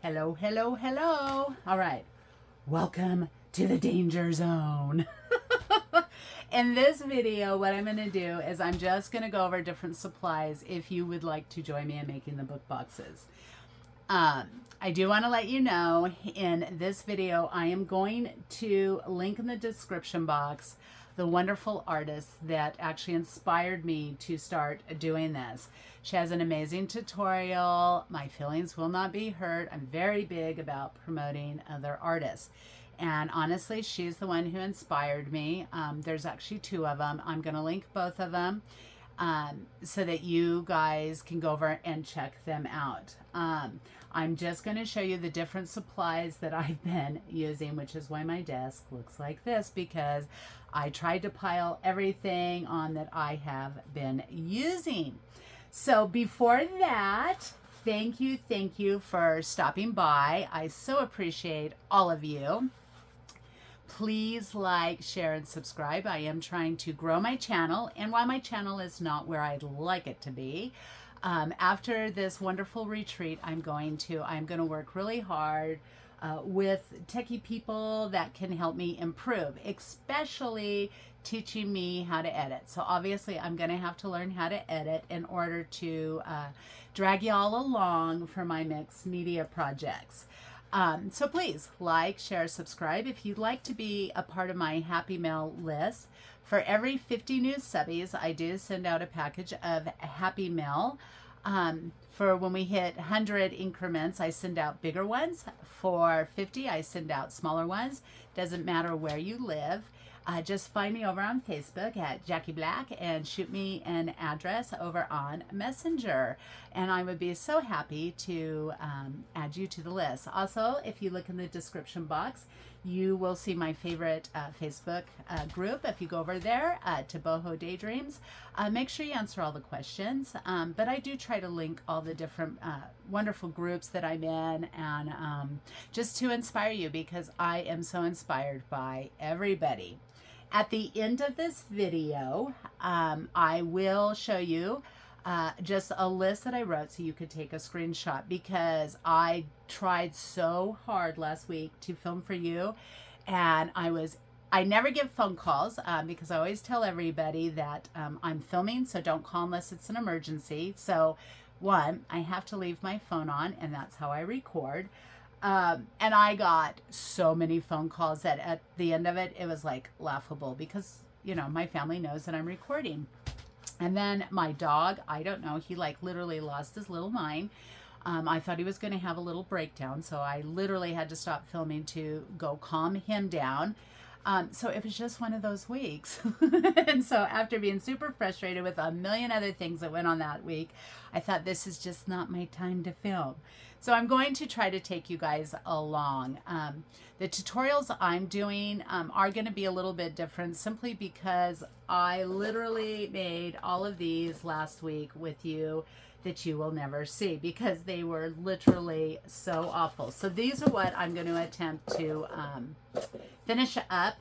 Hello, hello, hello. All right. Welcome to the danger zone. In this video, what I'm going to do is I'm just going to go over different supplies if you would like to join me in making the book boxes. I do want to let you know in this video, I am going to link in the description box the wonderful artist that actually inspired me to start doing this. She has an amazing tutorial. My feelings will not be hurt. I'm very big about promoting other artists. And honestly, she's the one who inspired me. There's actually two of them. I'm going to link both of them so that you guys can go over and check them out. I'm just going to show you the different supplies that I've been using, which is why my desk looks like this, because I tried to pile everything on that I have been using. So before that, thank you for stopping by. I so appreciate all of you. Please like, share, and subscribe. I am trying to grow my channel, and while my channel is not where I'd like it to be, after this wonderful retreat, I'm going to work really hard with techie people that can help me improve, especially teaching me how to edit. So obviously I'm going to have to learn how to edit in order to drag y'all along for my mixed media projects. So please like, share, subscribe. If you'd like to be a part of my Happy Mail list, for every 50 new subbies, I do send out a package of Happy Mail. For when we hit 100 increments, I send out bigger ones. For 50, I send out smaller ones. Doesn't matter where you live. Just find me over on Facebook at Jackie Black and shoot me an address over on Messenger. And I would be so happy to add you to the list. Also, if you look in the description box, you will see my favorite Facebook group. If you go over there to Boho Daydreams, make sure you answer all the questions. But I do try to link all the different wonderful groups that I'm in, and just to inspire you, because I am so inspired by everybody. At the end of this video, I will show you just a list that I wrote so you could take a screenshot, because I tried so hard last week to film for you, and I never get phone calls because I always tell everybody that I'm filming, so don't call unless it's an emergency. So one, I have to leave my phone on, and that's how I record. And I got so many phone calls that at the end of it, it was like laughable, because, you know, my family knows that I'm recording. And then my dog, I don't know, he like literally lost his little mind. I thought he was going to have a little breakdown, so I literally had to stop filming to go calm him down. So it was just one of those weeks. And so after being super frustrated with a million other things that went on that week, I thought, this is just not my time to film. So I'm going to try to take you guys along. The tutorials I'm doing are going to be a little bit different, simply because I literally made all of these last week with you that you will never see, because they were literally so awful. So these are what I'm going to attempt to finish up.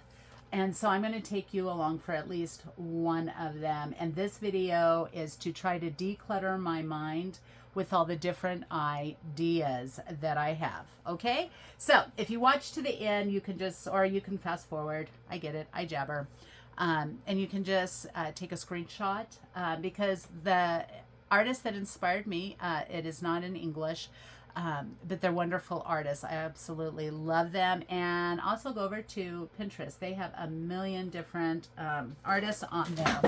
And so I'm going to take you along for at least one of them. And this video is to try to declutter my mind with all the different ideas that I have. Okay? So if you watch to the end, you can just, or you can fast forward. I get it. I jabber. And you can just take a screenshot because the artist that inspired me, it is not in English, but they're wonderful artists. I absolutely love them. And also go over to Pinterest. They have a million different artists on there.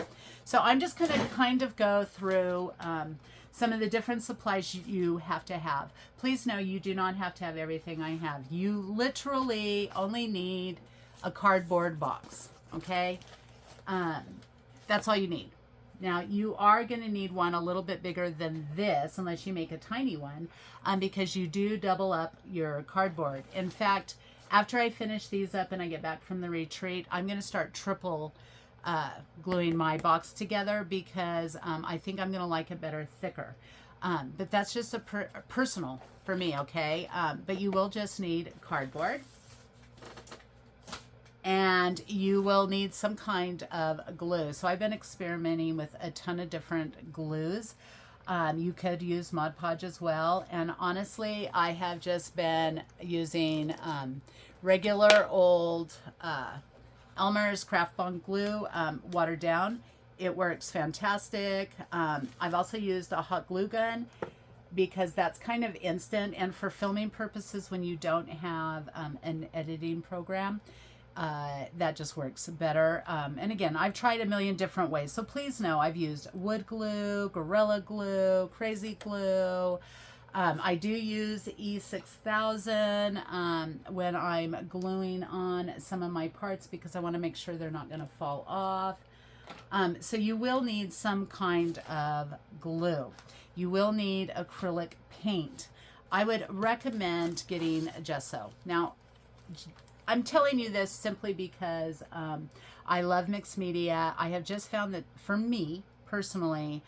So I'm just going to kind of go through some of the different supplies you have to have. Please know you do not have to have everything I have. You literally only need a cardboard box, okay? That's all you need. Now, you are going to need one a little bit bigger than this, unless you make a tiny one, because you do double up your cardboard. In fact, after I finish these up and I get back from the retreat, I'm going to start triple gluing my box together, because I think I'm going to like it better thicker. But that's just a personal for me, okay? But you will just need cardboard. And you will need some kind of glue. So I've been experimenting with a ton of different glues. You could use Mod Podge as well. And honestly, I have just been using regular old Elmer's Craft Bond glue, watered down. It works fantastic. I've also used a hot glue gun because that's kind of instant, and for filming purposes when you don't have an editing program, that just works better. And again, I've tried a million different ways, so please know I've used wood glue, Gorilla Glue, Crazy Glue. I do use E6000 when I'm gluing on some of my parts because I want to make sure they're not going to fall off. So you will need some kind of glue. You will need acrylic paint. I would recommend getting gesso. Now, I'm telling you this simply because I love mixed media. I have just found that for me personally,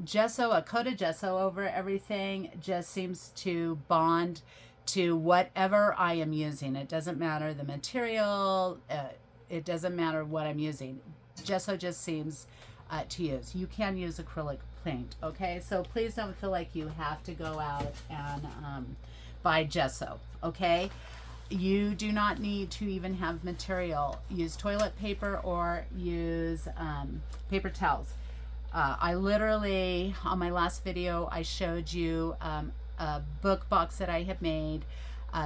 gesso, a coat of gesso over everything just seems to bond to whatever I am using. It doesn't matter the material. It doesn't matter what I'm using. Gesso just seems to use. You can use acrylic paint, okay? So please don't feel like you have to go out and buy gesso, okay? You do not need to even have material. Use toilet paper or use paper towels. I literally, on my last video, I showed you a book box that I had made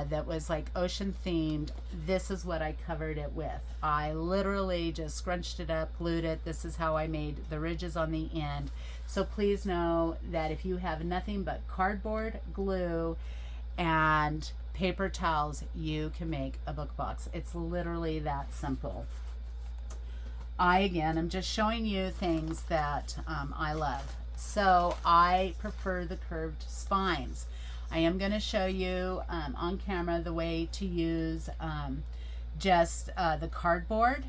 that was like ocean themed. This is what I covered it with. I literally just scrunched it up, glued it. This is how I made the ridges on the end. So please know that if you have nothing but cardboard, glue, and paper towels, you can make a book box. It's literally that simple. Again, I'm just showing you things that I love. So I prefer the curved spines. I am going to show you on camera the way to use just the cardboard,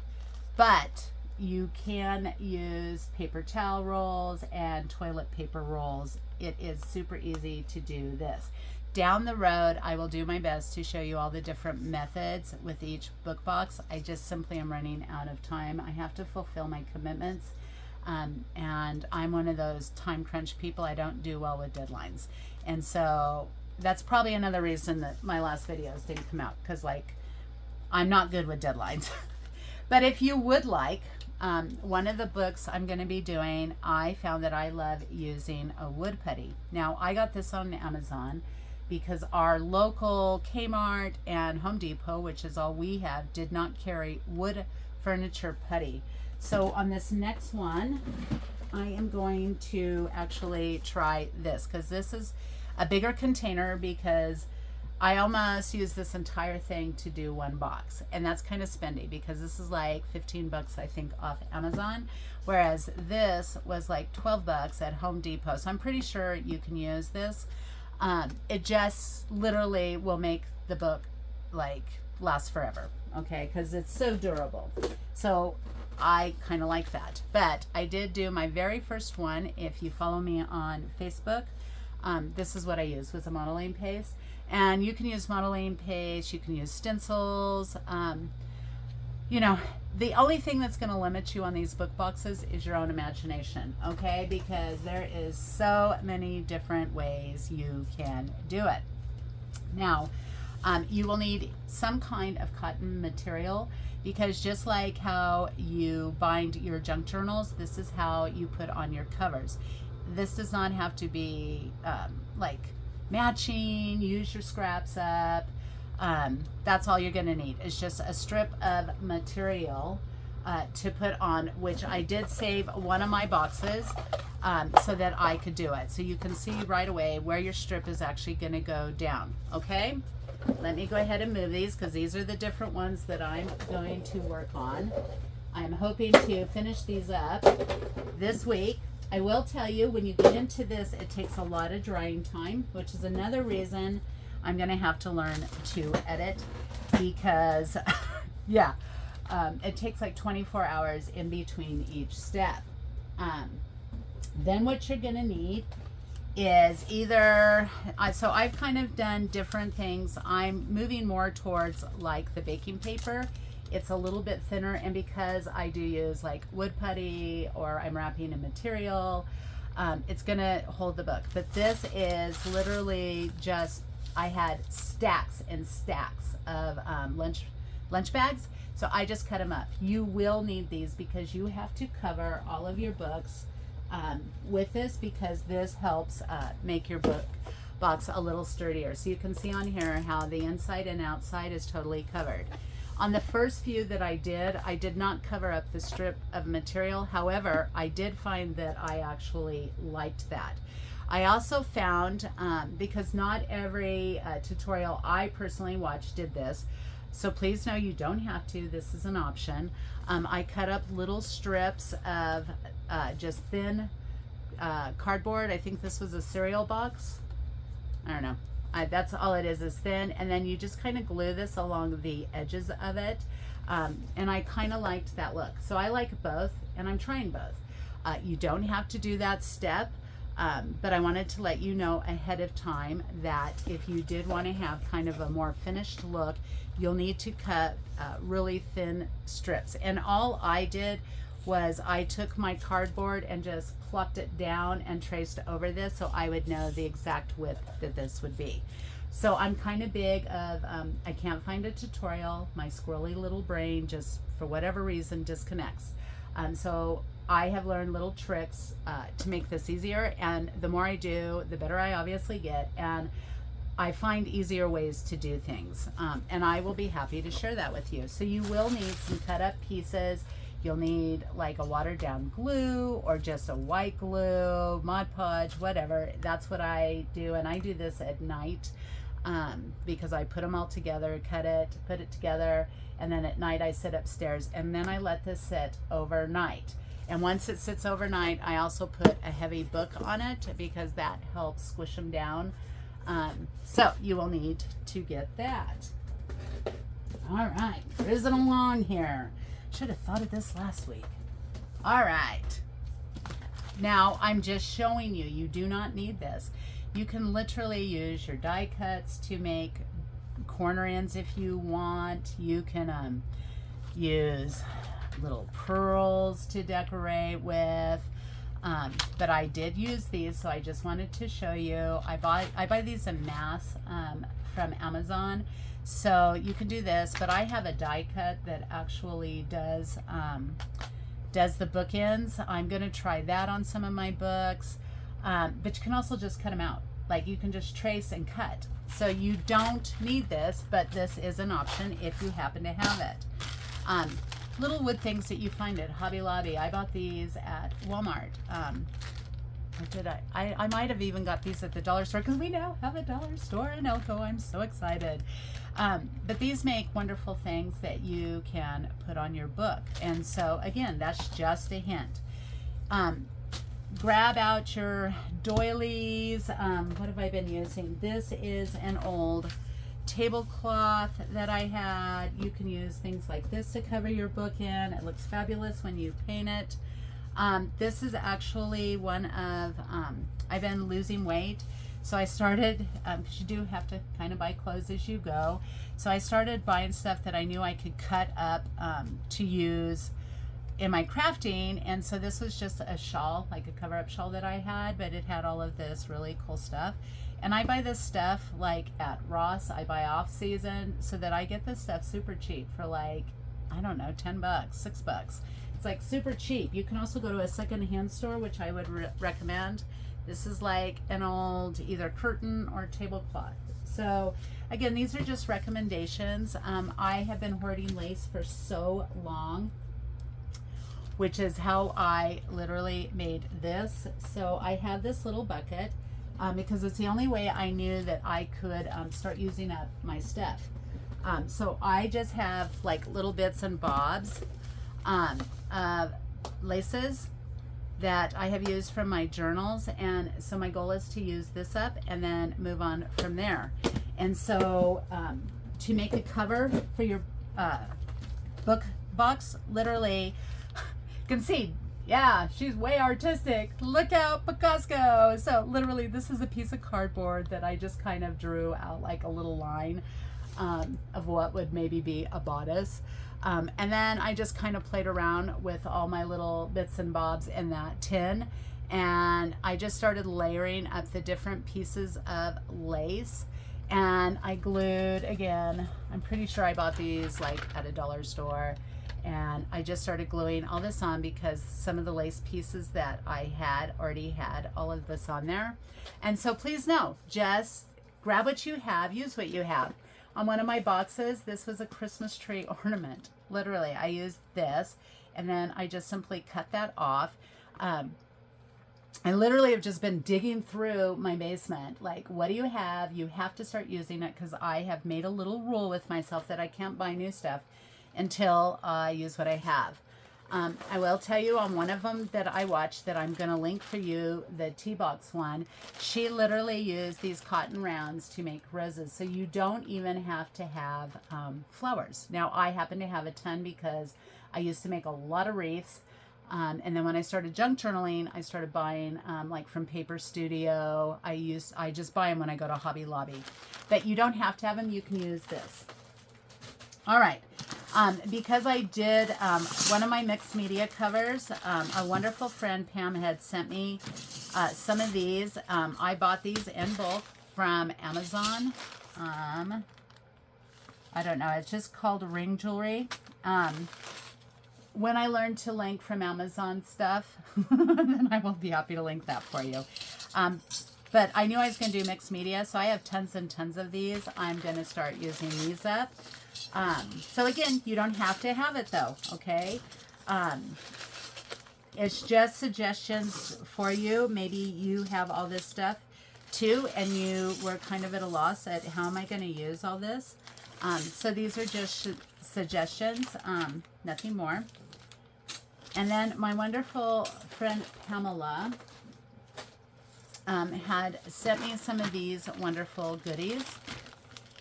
but you can use paper towel rolls and toilet paper rolls. It is super easy to do this. Down the road, I will do my best to show you all the different methods with each book box. I just simply am running out of time. I have to fulfill my commitments. And I'm one of those time crunch people. I don't do well with deadlines. And so that's probably another reason that my last videos didn't come out, because like I'm not good with deadlines. But if you would like, one of the books I'm going to be doing, I found that I love using a wood putty. Now I got this on Amazon because our local Kmart and Home Depot, which is all we have, did not carry wood furniture putty. So on this next one, I am going to actually try this because this is a bigger container, because I almost use this entire thing to do one box, and that's kind of spendy because this is like 15 bucks I think off Amazon, whereas this was like 12 bucks at Home Depot. So I'm pretty sure you can use this. It just literally will make the book like last forever, okay, because it's so durable. So I kind of like that. But I did do my very first one. If you follow me on Facebook, this is what I used, was a modeling paste. And you can use modeling paste, you can use stencils. You know, the only thing that's going to limit you on these book boxes is your own imagination, okay? Because there is so many different ways you can do it. Now, you will need some kind of cotton material, because just like how you bind your junk journals, this is how you put on your covers. This does not have to be like matching. Use your scraps up. That's all you're going to need. It's just a strip of material to put on, which I did save one of my boxes so that I could do it. So you can see right away where your strip is actually going to go down. Okay, let me go ahead and move these, because these are the different ones that I'm going to work on. I'm hoping to finish these up this week. I will tell you, when you get into this, it takes a lot of drying time, which is another reason I'm going to have to learn to edit, because yeah, it takes like 24 hours in between each step. Then what you're going to need is either, so I've kind of done different things. I'm moving more towards like the baking paper. It's a little bit thinner, and because I do use like wood putty, or I'm wrapping a material, it's gonna hold the book. But this is literally just, I had stacks and stacks of lunch bags, so I just cut them up. You will need these because you have to cover all of your books with this, because this helps make your book box a little sturdier. So you can see on here how the inside and outside is totally covered. On the first few that I did not cover up the strip of material. However, I did find that I actually liked that. I also found, because not every tutorial I personally watched did this, so please know you don't have to, this is an option. I cut up little strips of just thin cardboard. I think this was a cereal box. I don't know. That's all it is thin, and then you just kind of glue this along the edges of it, and I kind of liked that look, so I like both, and I'm trying both. You don't have to do that step, but I wanted to let you know ahead of time that if you did want to have kind of a more finished look, you'll need to cut really thin strips. And all I did was I took my cardboard and just plopped it down and traced over this, so I would know the exact width that this would be. So I'm kind of big of, I can't find a tutorial. My squirrely little brain just, for whatever reason, disconnects. So I have learned little tricks to make this easier, and the more I do, the better I obviously get, and I find easier ways to do things, and I will be happy to share that with you. So you will need some cut up pieces. You'll need like a watered down glue or just a white glue, Mod Podge, whatever. That's what I do, and I do this at night because I put them all together, cut it, put it together, and then at night I sit upstairs, and then I let this sit overnight. And once it sits overnight, I also put a heavy book on it because that helps squish them down. So you will need to get that. All right, cruising along here. Should have thought of this last week. All right. Now I'm just showing you, you do not need this. You can literally use your die cuts to make corner ends if you want. You can use little pearls to decorate with. But I did use these, so I just wanted to show you. I buy these in mass from Amazon. So you can do this, but I have a die cut that actually does the bookends. I'm gonna try that on some of my books, but you can also just cut them out. Like you can just trace and cut. So you don't need this, but this is an option if you happen to have it. Little wood things that you find at Hobby Lobby. I bought these at Walmart. Or did I might have even got these at the dollar store, because we now have a dollar store in Elko. I'm so excited. But these make wonderful things that you can put on your book. And so again, that's just a hint. Grab out your doilies. What have I been using? This is an old tablecloth that I had. You can use things like this to cover your book in. It looks fabulous when you paint it. This is actually one of, I've been losing weight, so I started, because you do have to kind of buy clothes as you go, so I started buying stuff that I knew I could cut up to use in my crafting. And so this was just a shawl, like a cover-up shawl that I had, but it had all of this really cool stuff. And I buy this stuff like at Ross. I buy off season, so that I get this stuff super cheap for like, I don't know, 10 bucks, 6 bucks. It's like super cheap. You can also go to a secondhand store, which I would recommend. This is like an old either curtain or tablecloth. So again, these are just recommendations. I have been hoarding lace for so long, which is how I literally made this. So I have this little bucket because it's the only way I knew that I could start using up my stuff. So I just have like little bits and bobs of laces that I have used from my journals, and so my goal is to use this up and then move on from there. And so to make a cover for your book box, literally, you can see, yeah, she's way artistic. Look out, Picasso. So literally, this is a piece of cardboard that I just kind of drew out like a little line of what would maybe be a bodice. And then I just kind of played around with all my little bits and bobs in that tin. and I just started layering up the different pieces of lace. And I glued, again, I'm pretty sure I bought these like at a dollar store. And I just started gluing all this on because some of the lace pieces that I had already had all of this on there. And so please know, just grab what you have, use what you have. On one of my boxes, this was a Christmas tree ornament. Literally, I used this, and then I just simply cut that off. I literally have just been digging through my basement. Like, what do you have? You have to start using it, because I have made a little rule with myself that I can't buy new stuff until I use what I have. I will tell you on one of them that I watched that I'm going to link for you, the T-Box one, she literally used these cotton rounds to make roses. So you don't even have to have flowers. Now, I happen to have a ton because I used to make a lot of wreaths. And then when I started junk journaling, I started buying like from Paper Studio. I just buy them when I go to Hobby Lobby. But you don't have to have them. You can use this. All right. Because I did one of my mixed media covers, a wonderful friend, Pam, had sent me some of these. I bought these in bulk from Amazon. I don't know. It's just called ring jewelry. When I learn to link from Amazon stuff, then I will be happy to link that for you. But I knew I was going to do mixed media, so I have tons and tons of these. I'm going to start using these up. So again, you don't have to have it though, okay? It's just suggestions for you. Maybe you have all this stuff too, and you were kind of at a loss at how am I going to use all this. So these are just suggestions, nothing more. And then my wonderful friend Pamela had sent me some of these wonderful goodies.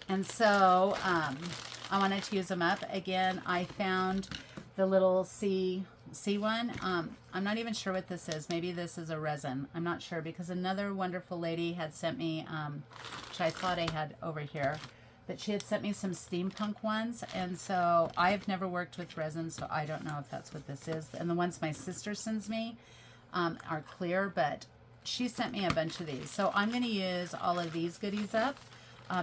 And so I wanted to use them up. Again, I found the little C one. I'm not even sure what this is. Maybe this is a resin. I'm not sure, because another wonderful lady had sent me, which I thought I had over here, but she had sent me some steampunk ones. And so I've never worked with resin, so I don't know if that's what this is. And the ones my sister sends me are clear, but she sent me a bunch of these. So I'm going to use all of these goodies up.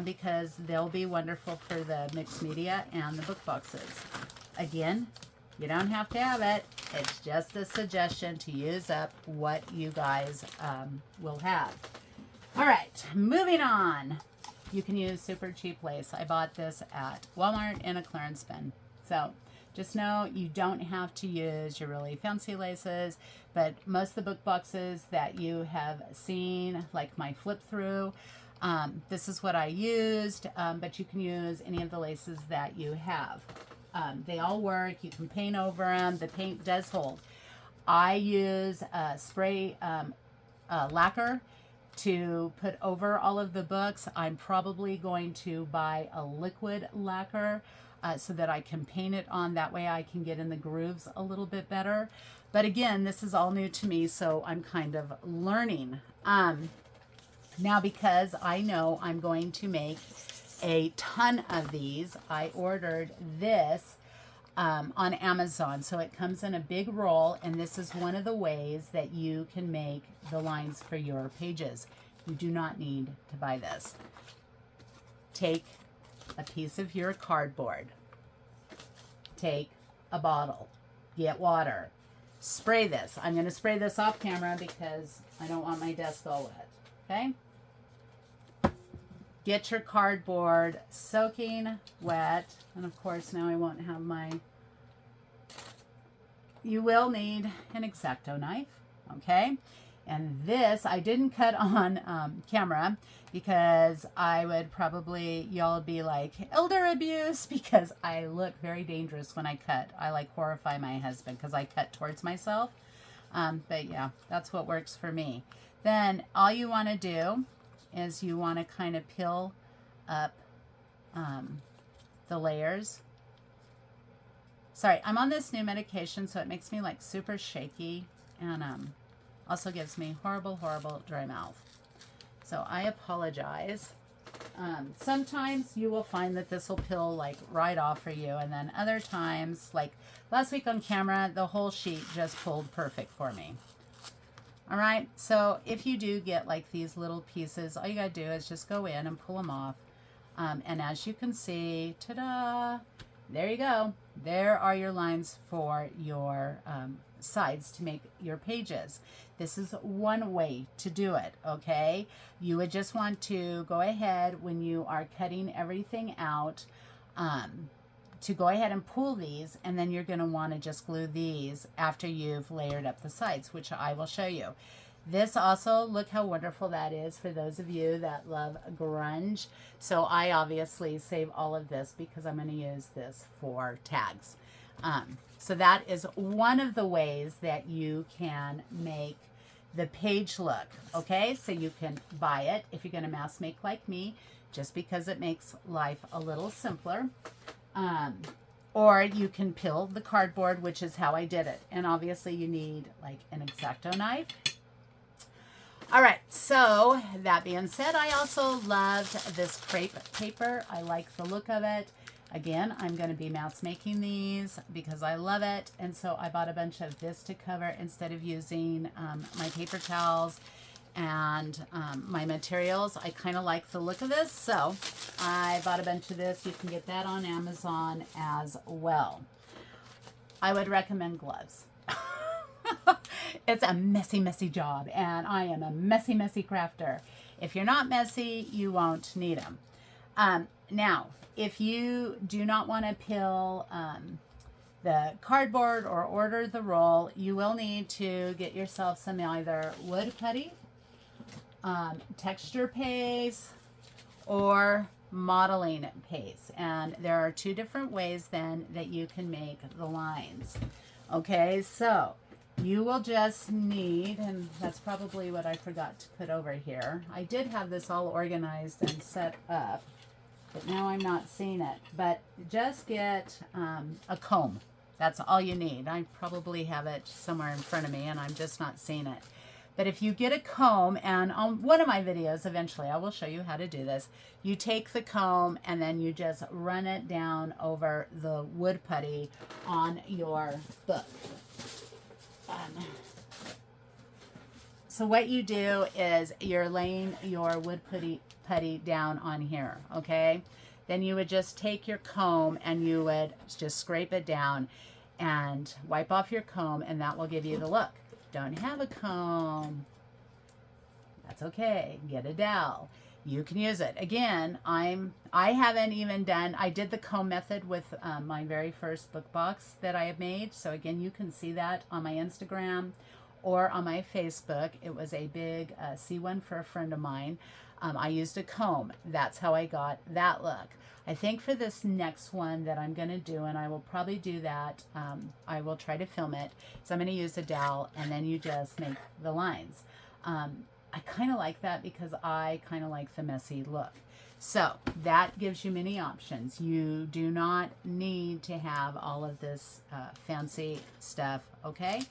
Because they'll be wonderful for the mixed media and the book boxes. Again, you don't have to have it. It's just a suggestion to use up what you guys will have. All right, moving on. You can use super cheap lace. I bought this at Walmart in a clearance bin. So just know you don't have to use your really fancy laces, but most of the book boxes that you have seen, like my flip through, this is what I used, but you can use any of the laces that you have. They all work. You can paint over them. The paint does hold. I use spray lacquer to put over all of the books. I'm probably going to buy a liquid lacquer so that I can paint it on. That way I can get in the grooves a little bit better. But again, this is all new to me, so I'm kind of learning. Now, because I know I'm going to make a ton of these, I ordered this on Amazon. So it comes in a big roll, and this is one of the ways that you can make the lines for your pages. You do not need to buy this. Take a piece of your cardboard. Take a bottle. Get water. Spray this. I'm going to spray this off camera because I don't want my desk all wet. Okay? Get your cardboard soaking wet. And of course, now I won't have my... You will need an X-Acto knife. Okay? And this, I didn't cut on camera because I would probably, y'all be like, elder abuse, because I look very dangerous when I cut. I like horrify my husband because I cut towards myself. But yeah, that's what works for me. Then all you want to do is you want to kind of peel up the layers. Sorry, I'm on this new medication, so it makes me like super shaky, and also gives me horrible, horrible dry mouth. So I apologize. Sometimes you will find that this will peel like right off for you, and then other times, like last week on camera, the whole sheet just pulled perfect for me. All right, so if you do get like these little pieces, all you gotta do is just go in and pull them off. And as you can see, ta-da, there you go. There are your lines for your sides to make your pages. This is one way to do it, okay? You would just want to go ahead when you are cutting everything out to go ahead and pull these, and then you're going to want to just glue these after you've layered up the sides, which I will show you. This also, look how wonderful that is for those of you that love grunge. So I obviously save all of this because I'm going to use this for tags. So that is one of the ways that you can make the page look, okay? So you can buy it if you're going to mass make like me, just because it makes life a little simpler. Or you can peel the cardboard, which is how I did it. And obviously you need like an X-Acto knife. All right, so that being said, I also loved this crepe paper. I like the look of it. Again, I'm going to be mass making these because I love it. And so I bought a bunch of this to cover instead of using my paper towels and my materials. I kind of like the look of this, so I bought a bunch of this. You can get that on Amazon as well. I would recommend gloves. It's a messy, messy job, and I am a messy, messy crafter. If you're not messy, you won't need them. Now, if you do not want to peel the cardboard or order the roll, you will need to get yourself some either wood putty, texture paste, or modeling paste. And there are two different ways then that you can make the lines. Okay, so you will just need, and that's probably what I forgot to put over here. I did have this all organized and set up, but now I'm not seeing it. But just get a comb. That's all you need. I probably have it somewhere in front of me and I'm just not seeing it. But if you get a comb, and on one of my videos eventually I will show you how to do this, you take the comb and then you just run it down over the wood putty on your book. So what you do is you're laying your wood putty down on here, okay? Then you would just take your comb and you would just scrape it down and wipe off your comb, and that will give you the look. Don't have a comb, that's okay. Get a dowel. You can use it. Again, I haven't even done, I did the comb method with my very first book box that I have made. So again, you can see that on my Instagram or on my Facebook. It was a big C1 for a friend of mine. I used a comb. That's how I got that look. I think for this next one that I'm going to do, and I will probably do that, I will try to film it. So I'm going to use a dowel, and then you just make the lines. I kind of like that because I kind of like the messy look. So that gives you many options. You do not need to have all of this fancy stuff, okay?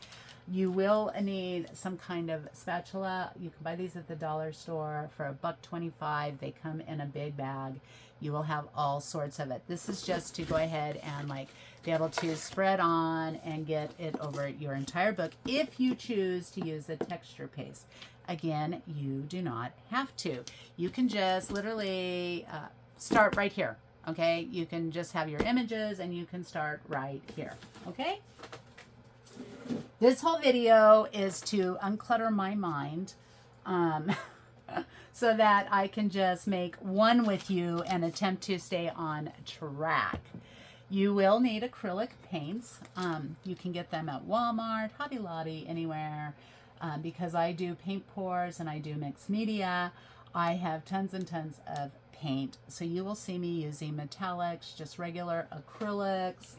You will need some kind of spatula. You can buy these at the dollar store for $1.25. They come in a big bag. You will have all sorts of it. This is just to go ahead and like be able to spread on and get it over your entire book if you choose to use the texture paste. Again, you do not have to. You can just literally start right here, okay? You can just have your images and you can start right here, okay? This whole video is to unclutter my mind so that I can just make one with you and attempt to stay on track. You will need acrylic paints. You can get them at Walmart, Hobby Lobby, anywhere. Because I do paint pours and I do mixed media, I have tons and tons of paint. So you will see me using metallics, just regular acrylics.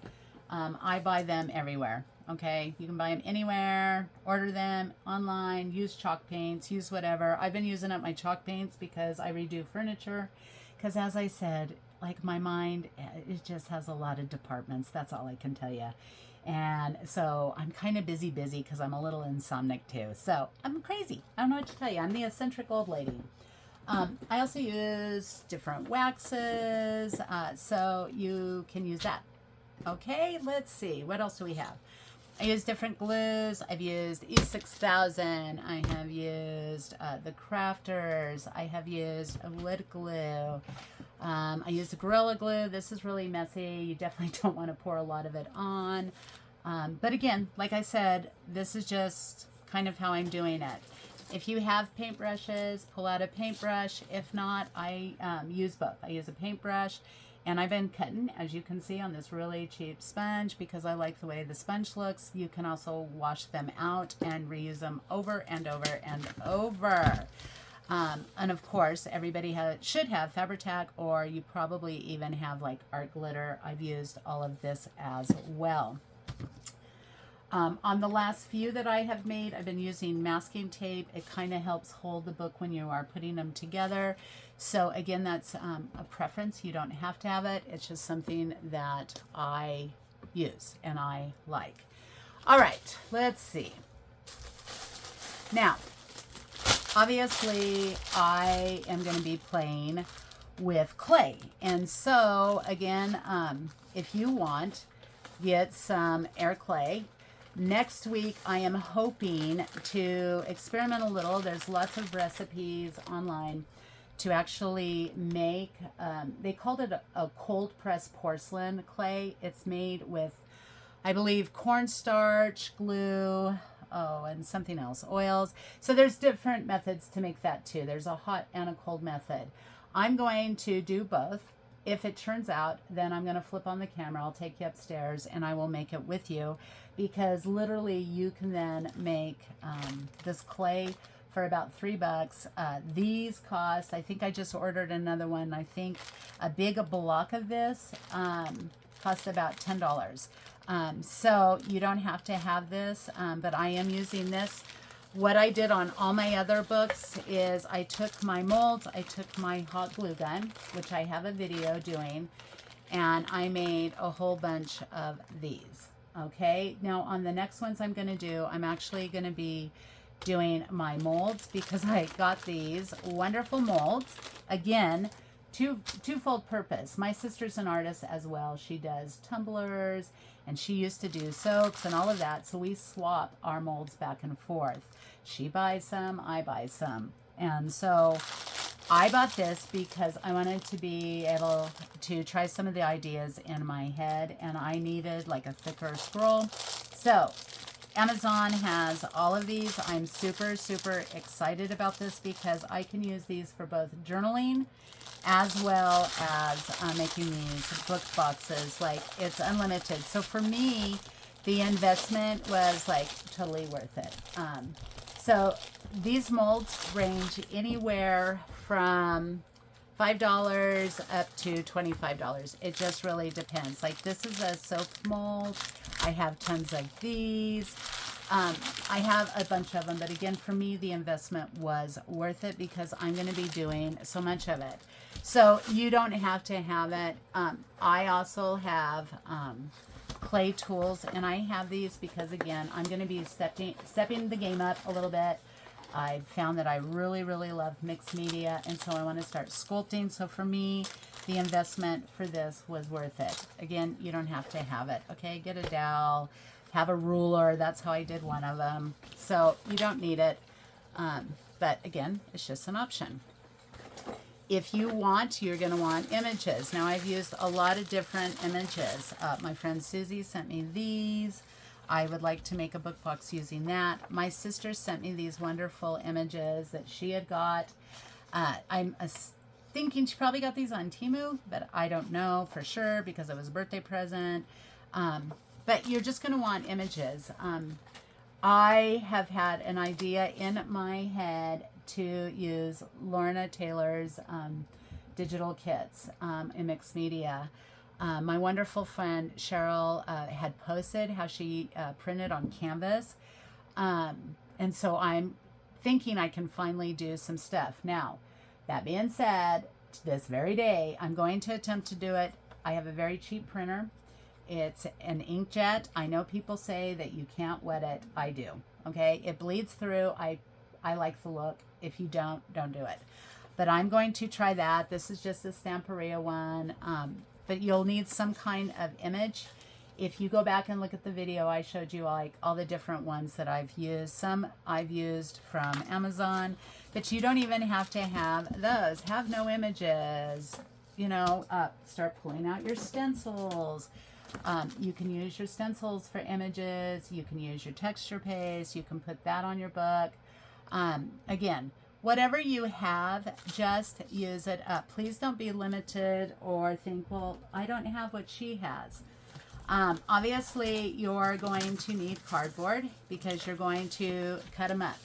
I buy them everywhere, okay? You can buy them anywhere, order them online, use chalk paints, use whatever. I've been using up my chalk paints because I redo furniture. Because as I said, like my mind, it just has a lot of departments. That's all I can tell you. And so I'm kind of busy because I'm a little insomniac too. So I'm crazy. I don't know what to tell you. I'm the eccentric old lady. I also use different waxes. So you can use that. Okay, let's see. What else do we have? I use different glues. I've used E6000. I have used the Crafters. I have used a wood glue. I use the Gorilla Glue. This is really messy. You definitely don't want to pour a lot of it on. But again, like I said, this is just kind of how I'm doing it. If you have paintbrushes, pull out a paintbrush. If not, I use both. I use a paintbrush, and I've been cutting, as you can see, on this really cheap sponge because I like the way the sponge looks. You can also wash them out and reuse them over and over and over. And of course, everybody should have Fabri-Tac, or you probably even have like art glitter. I've used all of this as well. On the last few that I have made, I've been using masking tape. It kind of helps hold the book when you are putting them together. So again, that's a preference. You don't have to have it. It's just something that I use and I like. All right, let's see. Now, obviously, I am going to be playing with clay. And so, again, if you want, get some air clay. Next week, I am hoping to experiment a little. There's lots of recipes online to actually make, they called it a cold press porcelain clay. It's made with, I believe, cornstarch, glue, and something else, oils. So there's different methods to make that too. There's a hot and a cold method. I'm going to do both. If it turns out, then I'm going to flip on the camera. I'll take you upstairs and I will make it with you, because literally you can then make this clay for about $3. These cost, I think I just ordered another one. I think a big block of this costs about $10. So you don't have to have this, but I am using this. What I did on all my other books is I took my molds, I took my hot glue gun, which I have a video doing, and I made a whole bunch of these. Okay, now on the next ones I'm going to do, I'm actually going to be doing my molds, because I got these wonderful molds. Again, twofold purpose. My sister's an artist as well. She does tumblers, and she used to do soaps and all of that. So we swap our molds back and forth. She buys some, I buy some. And so I bought this because I wanted to be able to try some of the ideas in my head, and I needed like a thicker scroll. So Amazon has all of these. I'm super, super excited about this because I can use these for both journaling as well as making these book boxes. Like, it's unlimited. So for me, the investment was like totally worth it. So these molds range anywhere from $5 up to $25. It just really depends. Like, this is a soap mold. I have tons of these. I have a bunch of them, but again, for me, the investment was worth it because I'm going to be doing so much of it. So you don't have to have it. I also have clay tools, and I have these because, again, I'm going to be stepping the game up a little bit. I found that I really, really love mixed media, and so I want to start sculpting. So for me, the investment for this was worth it. Again, you don't have to have it. Okay, get a dowel, have a ruler. That's how I did one of them. So you don't need it, but again, it's just an option. If you want, you're going to want images. Now, I've used a lot of different images. My friend Susie sent me these. I would like to make a book box using that. My sister sent me these wonderful images that she had got. I'm thinking she probably got these on Temu, but I don't know for sure because it was a birthday present. But you're just going to want images. I have had an idea in my head to use Lorna Taylor's digital kits in mixed media. My wonderful friend Cheryl had posted how she printed on canvas. And so I'm thinking I can finally do some stuff. Now, that being said, this very day, I'm going to attempt to do it. I have a very cheap printer. It's an inkjet. I know people say that you can't wet it. I do. Okay, it bleeds through. I like the look. If you don't do it. But I'm going to try that. This is just a Stamperia one. But you'll need some kind of image. If you go back and look at the video, I showed you like all the different ones that I've used. Some I've used from Amazon, but you don't even have to have those. Have no images, you know, start pulling out your stencils. You can use your stencils for images. You can use your texture paste. You can put that on your book. Again, whatever you have, just use it up. Please don't be limited or think, well, I don't have what she has. Obviously, you're going to need cardboard because you're going to cut them up.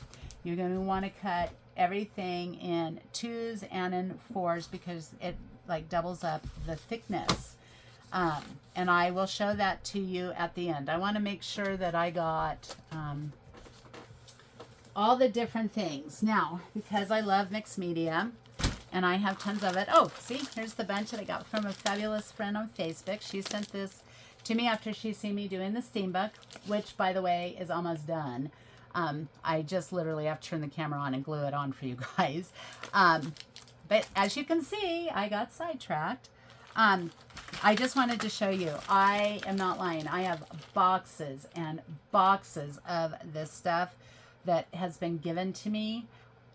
You're going to want to cut everything in 2s and in 4s because it like doubles up the thickness. And I will show that to you at the end. I want to make sure that I got all the different things. Now, because I love mixed media and I have tons of it. Oh, see, here's the bunch that I got from a fabulous friend on Facebook. She sent this to me after she seen me doing the steam book, which, by the way, is almost done. I just literally have to turn the camera on and glue it on for you guys. But as you can see, I got sidetracked. I just wanted to show you, I am not lying. I have boxes and boxes of this stuff that has been given to me.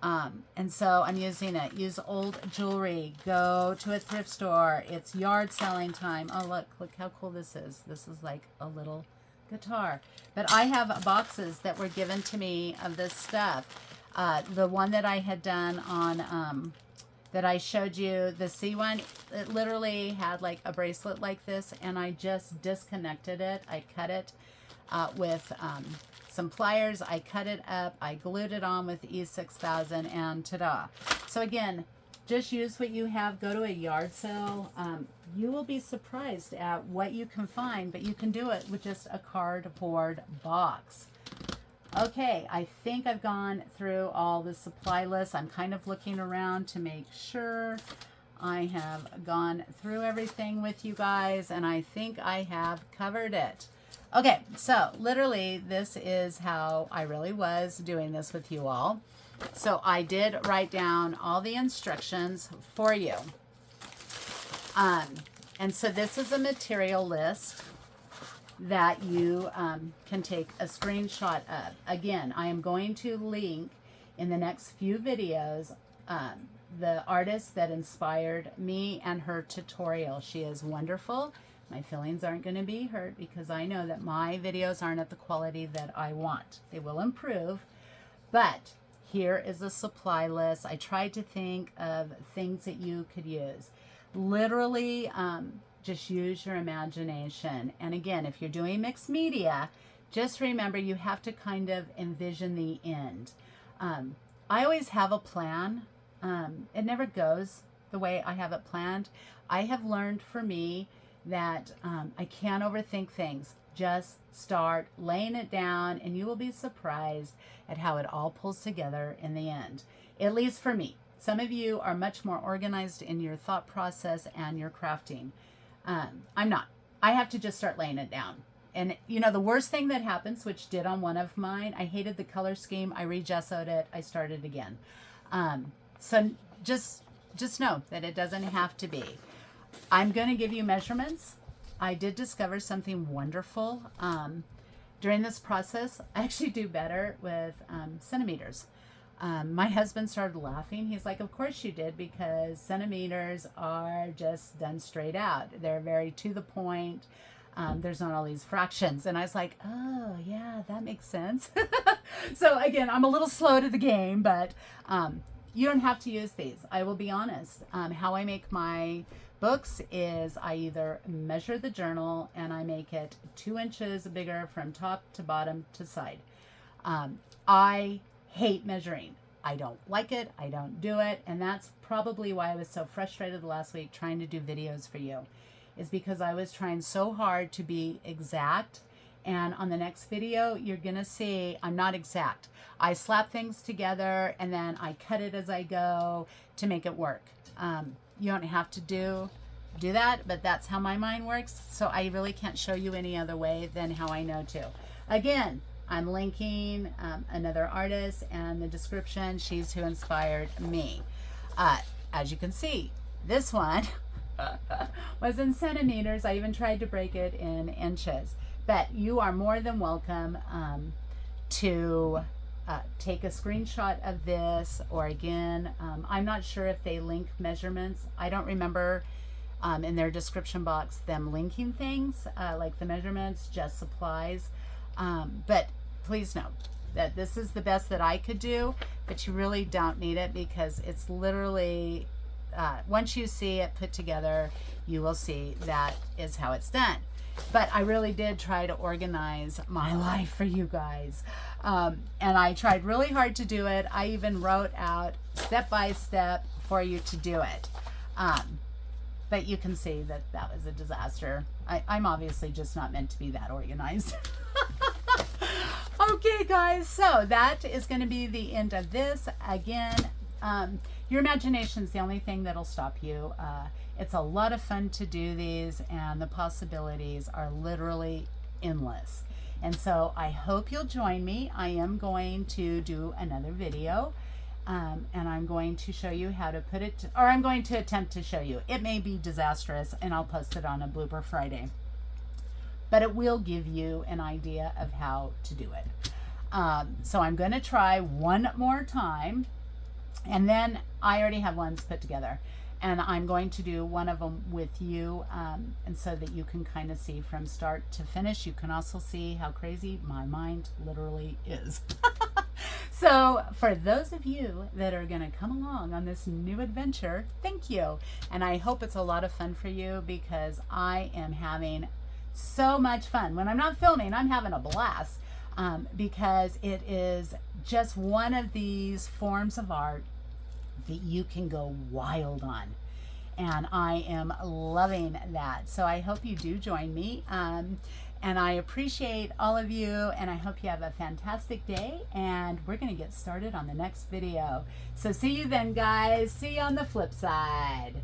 And so I'm using it. Use old jewelry. Go to a thrift store. It's yard selling time. Oh, look how cool this is. This is like a little guitar. But I have boxes that were given to me of this stuff. The one that I had done on, that I showed you, the C one, it literally had like a bracelet like this, and I just disconnected it. I cut it with some pliers. I cut it up. I glued it on with E6000, and ta-da. So again, just use what you have. Go to a yard sale. You will be surprised at what you can find, but you can do it with just a cardboard box. Okay, I think I've gone through all the supply lists. I'm kind of looking around to make sure I have gone through everything with you guys, and I think I have covered it. Okay, so literally this is how I really was doing this with you all. So I did write down all the instructions for you. And so this is a material list that you can take a screenshot of. Again, I am going to link in the next few videos the artist that inspired me and her tutorial. She is wonderful. My feelings aren't going to be hurt because I know that my videos aren't at the quality that I want. They will improve, but here is a supply list. I tried to think of things that you could use. Literally, just use your imagination. And again, if you're doing mixed media, just remember you have to kind of envision the end. I always have a plan. It never goes the way I have it planned. I have learned for me that I can't overthink things. Just start laying it down and you will be surprised at how it all pulls together in the end. At least for me. Some of you are much more organized in your thought process and your crafting. I'm not. I have to just start laying it down. And you know, the worst thing that happens, which did on one of mine, I hated the color scheme. I re-gessoed it. I started again. So just know that it doesn't have to be. I'm going to give you measurements. I did discover something wonderful. During this process, I actually do better with centimeters. My husband started laughing. He's like, of course you did, because centimeters are just done straight out. They're very to the point. There's not all these fractions. And I was like, oh yeah, that makes sense. So again, I'm a little slow to the game, but you don't have to use these. I will be honest. How I make my books is I either measure the journal and I make it 2 inches bigger from top to bottom to side. I hate measuring. I don't like it. I don't do it. And that's probably why I was so frustrated last week trying to do videos for you, is because I was trying so hard to be exact. And on the next video, you're going to see I'm not exact. I slap things together and then I cut it as I go to make it work. You don't have to do that, but that's how my mind works. So I really can't show you any other way than how I know to. Again, I'm linking another artist and the description. She's who inspired me. As you can see, this one was in centimeters. I even tried to break it in inches. But you are more than welcome to take a screenshot of this, or again, I'm not sure if they link measurements. I don't remember in their description box them linking things like the measurements, just supplies. But please know that this is the best that I could do, but you really don't need it, because it's literally, once you see it put together, you will see that is how it's done. But I really did try to organize my life for you guys. And I tried really hard to do it. I even wrote out step by step for you to do it. But you can see that that was a disaster. I'm obviously just not meant to be that organized. Okay, guys, so that is going to be the end of this. Again, your imagination is the only thing that'll stop you. It's a lot of fun to do these, and the possibilities are literally endless. And so I hope you'll join me. I am going to do another video, and I'm going to show you how to put it, or I'm going to attempt to show you. It may be disastrous, and I'll post it on a Blooper Friday, but it will give you an idea of how to do it. So I'm going to try one more time, and then I already have ones put together, and I'm going to do one of them with you, and so that you can kind of see from start to finish. You can also see how crazy my mind literally is. So for those of you that are going to come along on this new adventure, thank you. And I hope it's a lot of fun for you, because I am having so much fun. When I'm not filming, I'm having a blast, because it is just one of these forms of art that you can go wild on, and I am loving that. So I hope you do join me, and I appreciate all of you, and I hope you have a fantastic day, and we're going to get started on the next video. So see you then, guys. See you on the flip side.